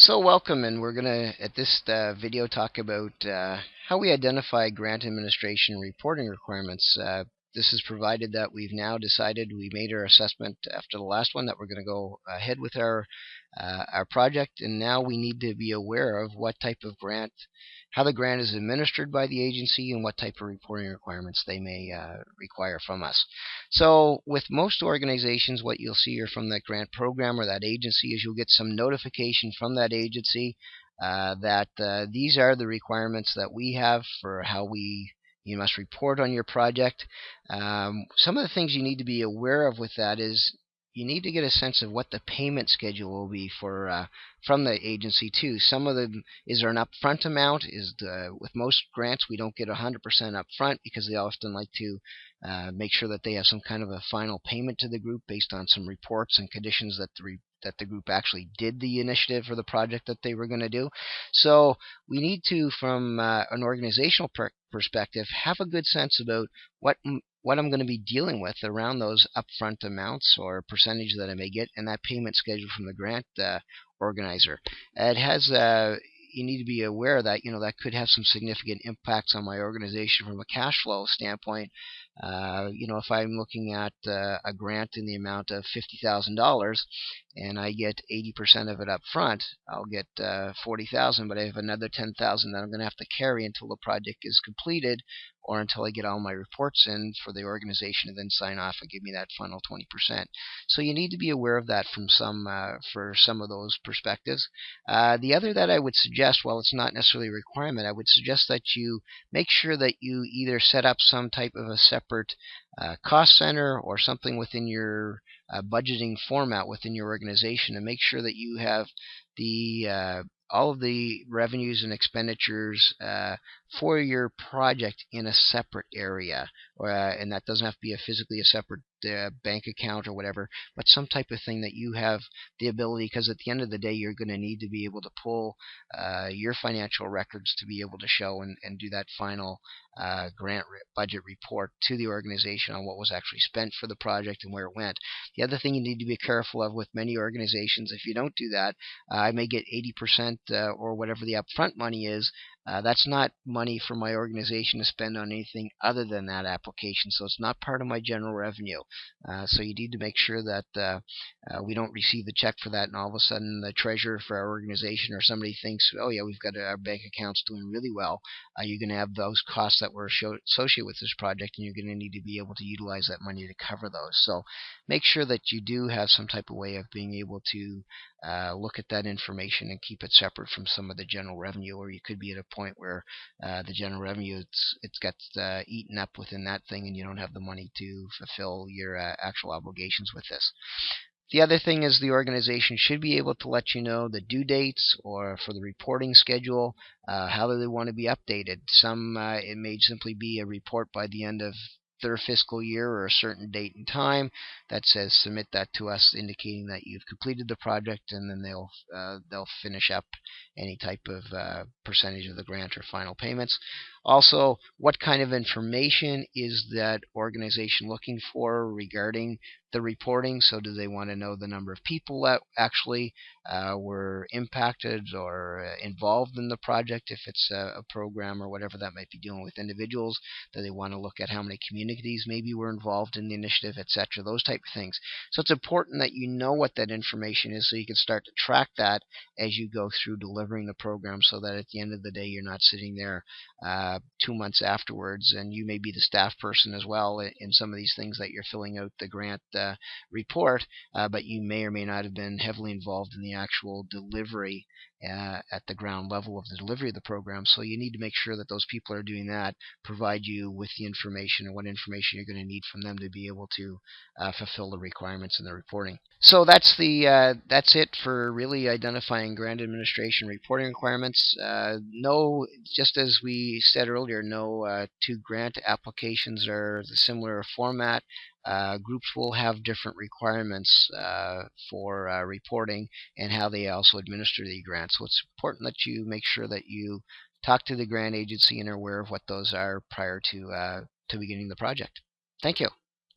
So welcome, and we're going to, at this video, talk about how we identify grant administration reporting requirements. This is provided that we've now decided, we made our assessment after the last one, that we're going to go ahead with our project, and now we need to be aware of what type of grant, how the grant is administered by the agency, and what type of reporting requirements they may require from us. So with most organizations, what you'll see here from that grant program or that agency is you'll get some notification from that agency that these are the requirements that we have for how you must report on your project. Some of the things you need to be aware of with that is you need to get a sense of what the payment schedule will be for from the agency too. Some of them, is there an upfront amount? With most grants we don't get 100% upfront because they often like to make sure that they have some kind of a final payment to the group based on some reports and conditions that the group actually did the initiative or the project that they were going to do. So we need to, from an organizational perspective, have a good sense about what I'm going to be dealing with around those upfront amounts or percentage that I may get, and that payment schedule from the grant organizer. It has you need to be aware that that could have some significant impacts on my organization from a cash flow standpoint. If I'm looking at a grant in the amount of $50,000 and I get 80% of it up front, I'll get $40,000, but I have another $10,000 that I'm going to have to carry until the project is completed or until I get all my reports in for the organization to then sign off and give me that final 20%. So you need to be aware of that from for some of those perspectives. The other that I would suggest, while it's not necessarily a requirement, I would suggest that you make sure that you either set up some type of a separate cost center or something within your budgeting format within your organization, and make sure that you have the all of the revenues and expenditures for your project in a separate area, and that doesn't have to be physically a separate bank account or whatever, but some type of thing that you have the ability, because at the end of the day you're going to need to be able to pull your financial records to be able to show and do that final grant budget report to the organization on what was actually spent for the project and where it went. The other thing you need to be careful of with many organizations, if you don't do that, I may get 80% or whatever the upfront money is. That's not money for my organization to spend on anything other than that application, so it's not part of my general revenue. So you need to make sure that we don't receive the check for that and all of a sudden the treasurer for our organization or somebody thinks, oh yeah, we've got our bank accounts doing really well. You're going to have those costs that were associated with this project, and you're going to need to be able to utilize that money to cover those. So make sure that you do have some type of way of being able to look at that information and keep it separate from some of the general revenue, or you could be at a point where the general revenue it's got eaten up within that thing, and you don't have the money to fulfill your actual obligations with this. The other thing is the organization should be able to let you know the due dates or for the reporting schedule, how do they want to be updated. Some it may simply be a report by the end of their fiscal year or a certain date and time that says submit that to us, indicating that you've completed the project, and then they'll finish up any type of percentage of the grant or final payments. Also, what kind of information is that organization looking for regarding the reporting? So do they want to know the number of people that actually were impacted or involved in the project, if it's a program or whatever that might be dealing with individuals? Do they want to look at how many communities maybe were involved in the initiative, etc.? Those type of things. So it's important that you know what that information is so you can start to track that as you go through delivering the program, so that at the end of the day you're not sitting there 2 months afterwards, and you may be the staff person as well in some of these things that you're filling out the grant report, but you may or may not have been heavily involved in the actual delivery at the ground level of the delivery of the program. So you need to make sure that those people are doing that, provide you with the information and what information you're going to need from them to be able to fulfill the requirements in the reporting. So that's it for really identifying grant administration reporting requirements. No, just as we said earlier, no two grant applications are the similar format. Groups will have different requirements for reporting and how they also administer the grant. So it's important that you make sure that you talk to the grant agency and are aware of what those are prior to beginning the project. Thank you.